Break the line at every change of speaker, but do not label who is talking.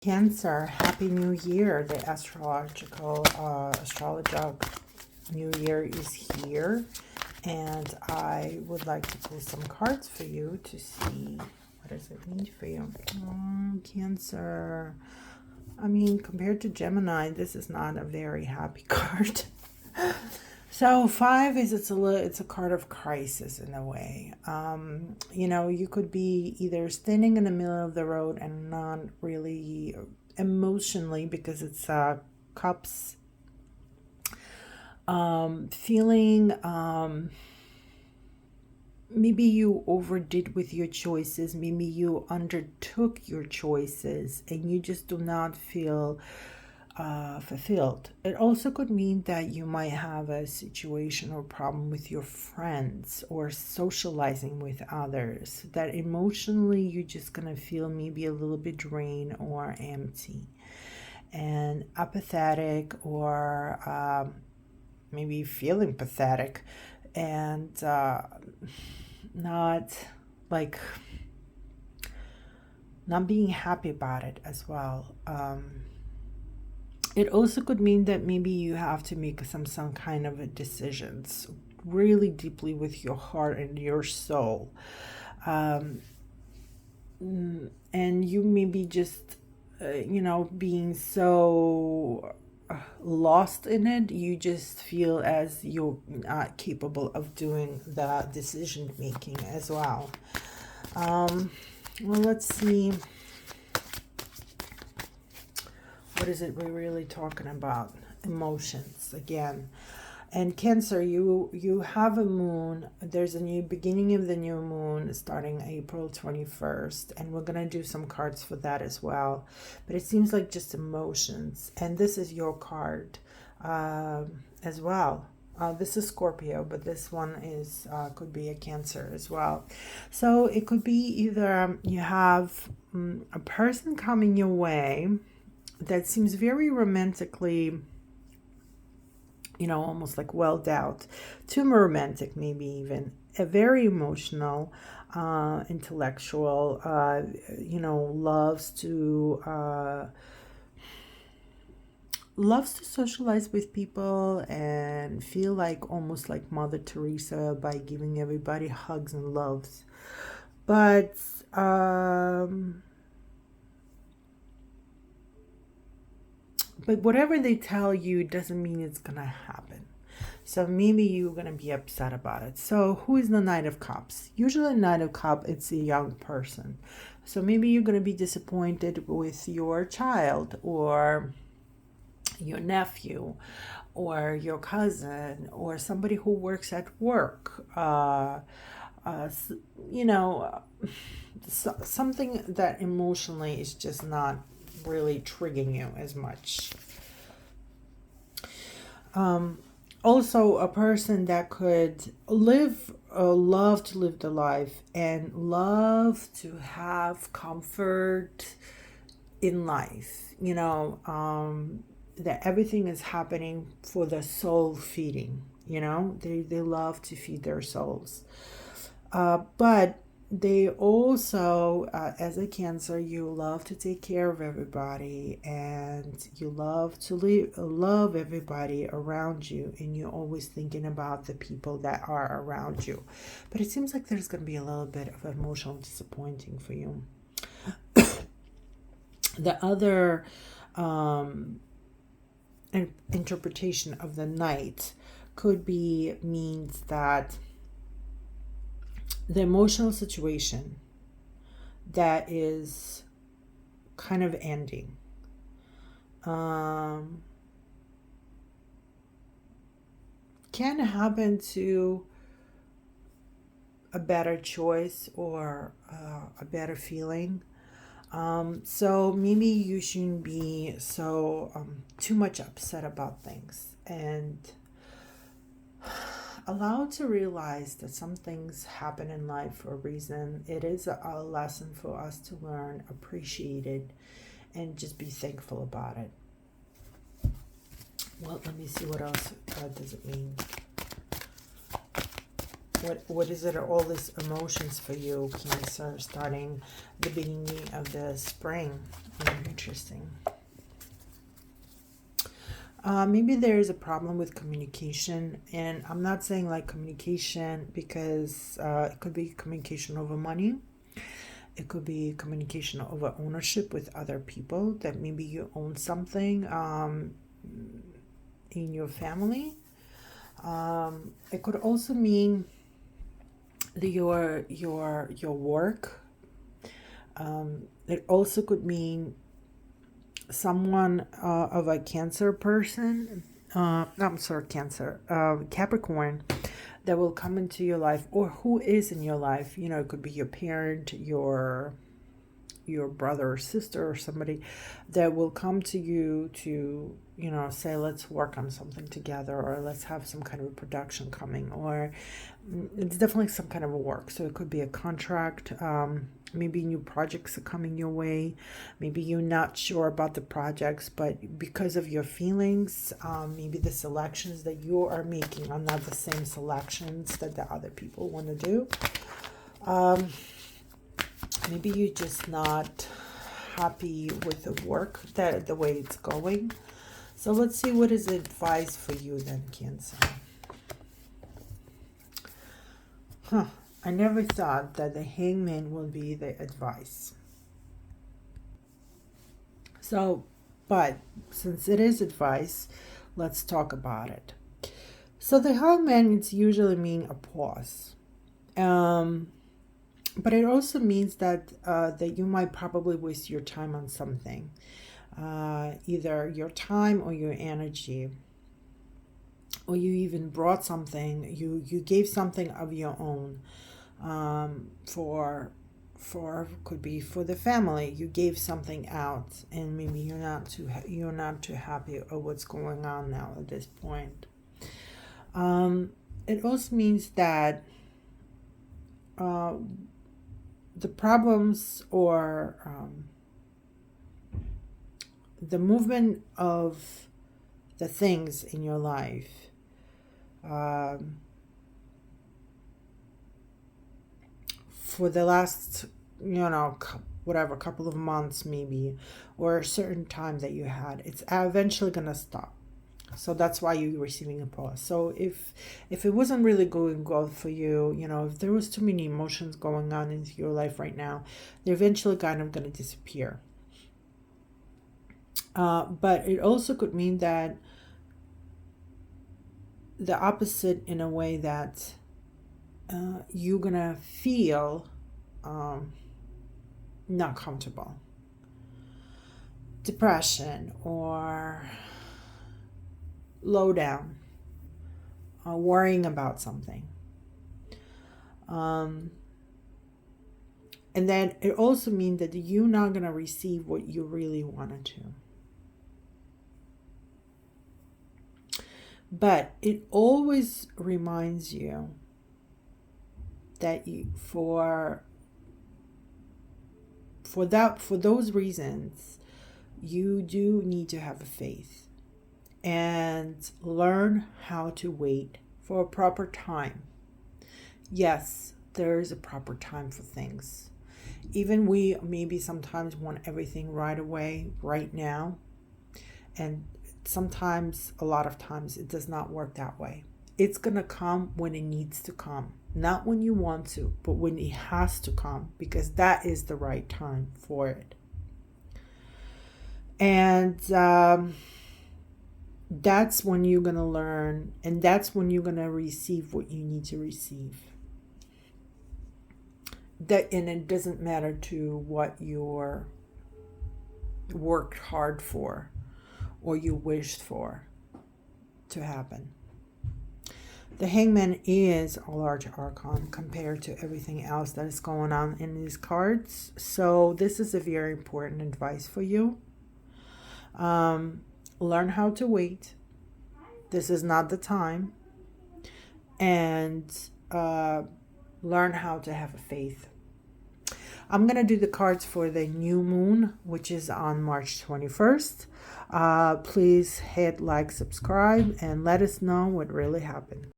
Cancer, Happy New Year. The astrological New Year is here. And I would like to pull some cards for you to see what does it mean for you. Cancer. I mean, compared to Gemini, this is not a very happy card. So 5 is it's a card of crisis in a way. You could be either standing in the middle of the road and not really emotionally, because it's cups, feeling maybe you overdid with your choices, maybe you undertook your choices and you just do not feel fulfilled. It also could mean that you might have a situation or problem with your friends or socializing with others, that emotionally you're just gonna feel maybe a little bit drained or empty and apathetic, or maybe feeling pathetic and not like not being happy about it as well. It also could mean that maybe you have to make some kind of a decisions really deeply with your heart and your soul. And you maybe just, being so lost in it, you just feel as you're not capable of doing the decision making as well. Well, let's see. What is it we're really talking about? Emotions again. And Cancer, you have a moon. There's a new beginning of the new moon starting April 21st. And we're going to do some cards for that as well. But it seems like just emotions. And this is your card as well. This is Scorpio, but this one is could be a Cancer as well. So it could be either you have a person coming your way that seems very romantically, almost like well out, too romantic, maybe even a very emotional, intellectual, loves to socialize with people and feel like almost like Mother Teresa by giving everybody hugs and loves. But whatever they tell you doesn't mean it's gonna happen. So maybe you're gonna be upset about it. So who is the Knight of Cups? Usually Knight of Cups, it's a young person. So maybe you're gonna be disappointed with your child or your nephew or your cousin or somebody who works at work. Something that emotionally is just not really triggering you as much. Also, a person that could love to live the life and love to have comfort in life, that everything is happening for the soul feeding, they love to feed their souls. But they also, as a Cancer, you love to take care of everybody and you love to love everybody around you, and you're always thinking about the people that are around you. But it seems like there's going to be a little bit of emotional disappointing for you. The other interpretation of the Knight could be means that the emotional situation that is kind of ending can happen to a better choice or a better feeling. So maybe you shouldn't be so too much upset about things, and allow to realize that some things happen in life for a reason. It is a lesson for us to learn, appreciate it, and just be thankful about it. Well, let me see what else does it mean. What is it, all these emotions for you, Cancer, starting the beginning of the spring? Interesting. Maybe there is a problem with communication, and I'm not saying like communication because it could be communication over money. It could be communication over ownership with other people, that maybe you own something in your family. It could also mean your work. It also could mean someone of a Cancer person, I'm sorry, Cancer, Capricorn, that will come into your life, or who is in your life. You know, it could be your parent, your brother or sister, or somebody that will come to you to, you know, say, let's work on something together, or let's have some kind of a production coming, or it's definitely some kind of a work. So it could be a contract. Maybe new projects are coming your way. Maybe you're not sure about the projects, but because of your feelings, maybe the selections that you are making are not the same selections that the other people want to do. Maybe you're just not happy with the work, the way it's going. So let's see, what is advice for you then, Cancer? I never thought that the Hangman will be the advice. So, but since it is advice, let's talk about it. So the Hangman, it's usually mean a pause. But it also means that that you might probably waste your time on something, either your time or your energy, or you even brought something, you gave something of your own, for could be for the family. You gave something out, and maybe you're not too happy of what's going on now at this point. It also means that the problems, or the movement of the things in your life, for the last, whatever, couple of months maybe, or a certain time that you had, it's eventually gonna stop. So that's why you're receiving a pause. So if it wasn't really going well for you, if there was too many emotions going on into your life right now, they're eventually kind of going to disappear. But it also could mean that the opposite, in a way that you're going to feel not comfortable. Depression, or low down, worrying about something. And then it also means that you're not going to receive what you really wanted to. But it always reminds you that for those reasons, you do need to have a faith and learn how to wait for a proper time. Yes, there is a proper time for things. Even we maybe sometimes want everything right away, right now. And sometimes, a lot of times, it does not work that way. It's going to come when it needs to come. Not when you want to, but when it has to come, because that is the right time for it. And that's when you're going to learn, and that's when you're going to receive what you need to receive. And it doesn't matter to what you're worked hard for or you wished for to happen. The Hangman is a large archon compared to everything else that is going on in these cards. So this is a very important advice for you. Learn how to wait. This is not the time. And learn how to have a faith. I'm going to do the cards for the new moon, which is on March 21st. Please hit like, subscribe, and let us know what really happened.